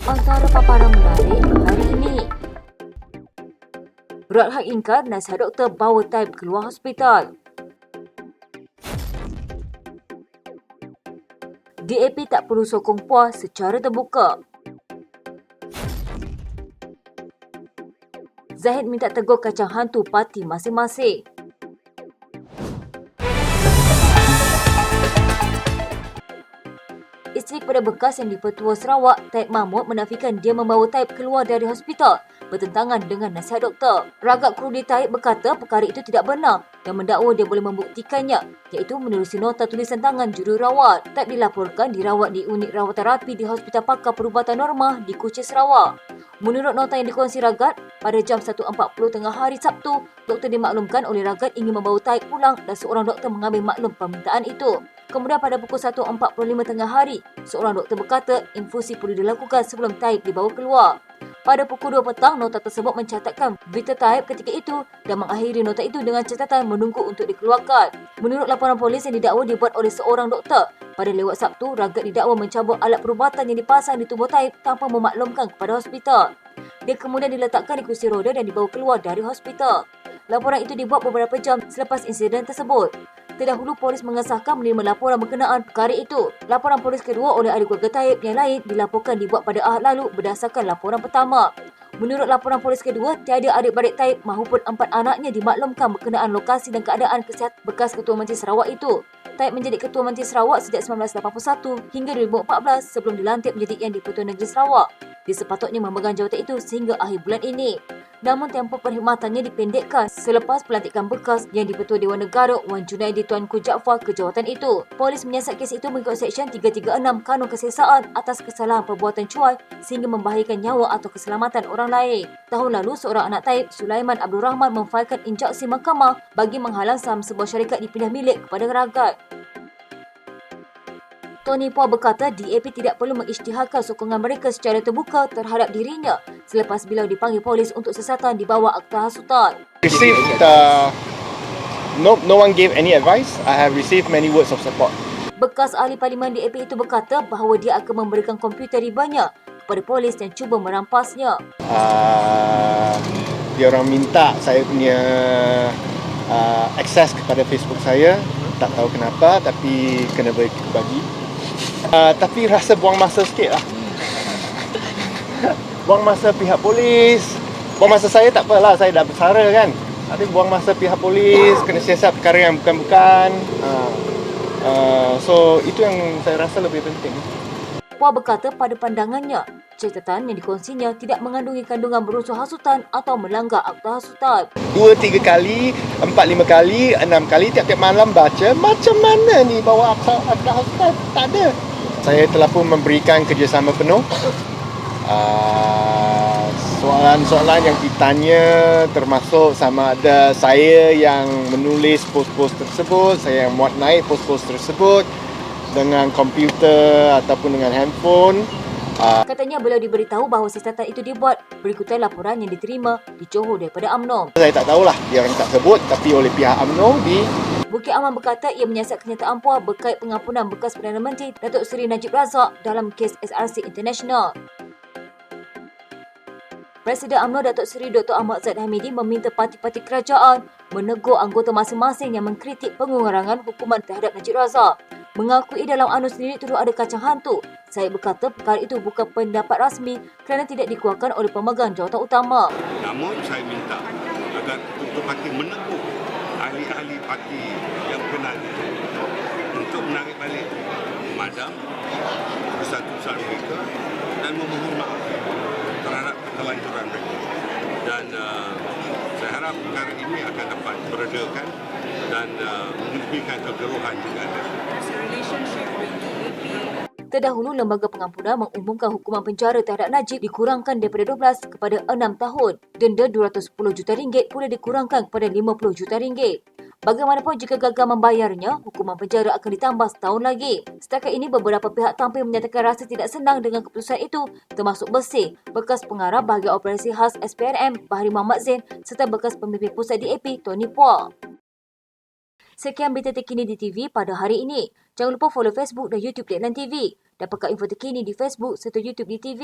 Antara paparan menarik hari ini. Berat hak ingkar nasihat doktor bawa Taib keluar hospital. DAP tak perlu sokong PUAS secara terbuka. Zahid minta tegur kacang hantu parti masing-masing. Isteri kepada bekas yang di-Pertua Sarawak, Taib Mahmud menafikan dia membawa Taib keluar dari hospital bertentangan dengan nasihat doktor. Ragak Krudi Taib berkata perkara itu tidak benar dan mendakwa dia boleh membuktikannya, iaitu menerusi nota tulisan tangan jururawat. Taib dilaporkan dirawat di unit rawatan rapi di Hospital Pakar Perubatan Normah di Kuching, Sarawak. Menurut nota yang dikongsi Ragat, pada jam 1.40 tengah hari Sabtu, doktor dimaklumkan oleh Ragat ingin membawa Taib pulang dan seorang doktor mengambil maklum permintaan itu. Kemudian pada pukul 1.45 tengah hari, seorang doktor berkata infusi perlu dilakukan sebelum Taib dibawa keluar. Pada pukul 2 petang, nota tersebut mencatatkan berita Taib ketika itu dan mengakhiri nota itu dengan catatan menunggu untuk dikeluarkan. Menurut laporan polis yang didakwa dibuat oleh seorang doktor, pada lewat Sabtu, Ragat didakwa mencabut alat perubatan yang dipasang di tubuh Taib tanpa memaklumkan kepada hospital. Dia kemudian diletakkan di kursi roda dan dibawa keluar dari hospital. Laporan itu dibuat beberapa jam selepas insiden tersebut. Terdahulu, polis mengesahkan menerima laporan berkenaan perkara itu. Laporan polis kedua oleh ahli keluarga Taib yang lain dilaporkan dibuat pada Ahad lalu berdasarkan laporan pertama. Menurut laporan polis kedua, tiada adik-beradik Taib mahupun 4 anaknya dimaklumkan berkenaan lokasi dan keadaan kesihatan bekas Ketua Menteri Sarawak itu. Taib menjadi Ketua Menteri Sarawak sejak 1981 hingga 2014 sebelum dilantik menjadi Yang di-Pertua Negeri Sarawak. Dia sepatutnya memegang jawatan itu sehingga akhir bulan ini. Namun tempoh perkhidmatannya dipendekkan selepas pelantikan bekas Yang di-Pertua Dewan Negara Wan Junaidi Tuanku Jaafar ke jawatan itu. Polis menyiasat kes itu mengikut Seksyen 336 Kanun Keselesaan atas kesalahan perbuatan cuai sehingga membahayakan nyawa atau keselamatan orang lain. Tahun lalu, seorang anak Taib, Sulaiman Abdul Rahman, memfailkan injaksi mahkamah bagi menghalang saham sebuah syarikat dipindah milik kepada Ragat. Tony Poa berkata DAP tidak perlu mengisytiharkan sokongan mereka secara terbuka terhadap dirinya selepas beliau dipanggil polis untuk siasatan di bawah Akta Hasutan. Received no one gave any advice. I have received many words of support. Bekas ahli parlimen DAP itu berkata bahawa dia akan memberikan komputer ribanya kepada polis yang cuba merampasnya. Dia orang minta saya punya akses kepada Facebook saya. Tak tahu kenapa, tapi kena bagi. Tapi rasa buang masa sikit lah. Buang masa pihak polis. Buang masa saya tak apalah, saya dah bersara kan. Tapi buang masa pihak polis, kena siasat perkara yang bukan-bukan. So, itu yang saya rasa lebih penting. Puan berkata pada pandangannya, catatan yang dikongsinya tidak mengandungi kandungan berunsur hasutan atau melanggar Akta Hasutan. 2-3 kali, 4-5 kali, 6 kali tiap-tiap malam baca, macam mana ni bawa Akta Hasutan? Tak ada. Saya telah pun memberikan kerjasama penuh. Soalan-soalan yang ditanya termasuk sama ada saya yang menulis post-post tersebut, saya yang muat naik post-post tersebut dengan komputer ataupun dengan handphone. Katanya beliau diberitahu bahawa siasatan itu dibuat berikutan laporan yang diterima di Johor daripada UMNO. Saya tak tahulah, dia orang tak sebut, tapi oleh pihak UMNO di Bukit Aman berkata ia menyiasat kenyataan Puan berkait pengampunan bekas Perdana Menteri Datuk Seri Najib Razak dalam kes SRC International. Presiden UMNO Datuk Seri Dr. Ahmad Zahid Hamidi meminta parti-parti kerajaan menegur anggota masing-masing yang mengkritik pengurangan hukuman terhadap Najib Razak. Mengakui dalam UMNO sendiri turut ada kacang hantu, saya berkata perkara itu bukan pendapat rasmi kerana tidak dikeluarkan oleh pemegang jawatan utama. Namun saya minta agar ketua parti menegur ahli-ahli parti yang berkenaan untuk menarik balik madam kesatuan mereka dan memohon maaf terhadap kelanjuran mereka. Dan saya harap perkara ini akan dapat meredakan dan menepikan kekeluhan jika ada. Terdahulu, Lembaga Pengampunan mengumumkan hukuman penjara terhadap Najib dikurangkan daripada 12 kepada 6 tahun. Denda RM210 juta pula dikurangkan kepada RM50 juta. Bagaimanapun jika gagal membayarnya, hukuman penjara akan ditambah setahun lagi. Setakat ini, beberapa pihak tampil menyatakan rasa tidak senang dengan keputusan itu, termasuk Bersih, bekas pengarah bahagian operasi khas SPRM Bahari Muhammad Zain serta bekas pemimpin pusat DAP Tony Poa. Sekian berita terkini di TV pada hari ini. Jangan lupa follow Facebook dan YouTube Deadline TV. Dapatkan info terkini di Facebook serta YouTube di TV.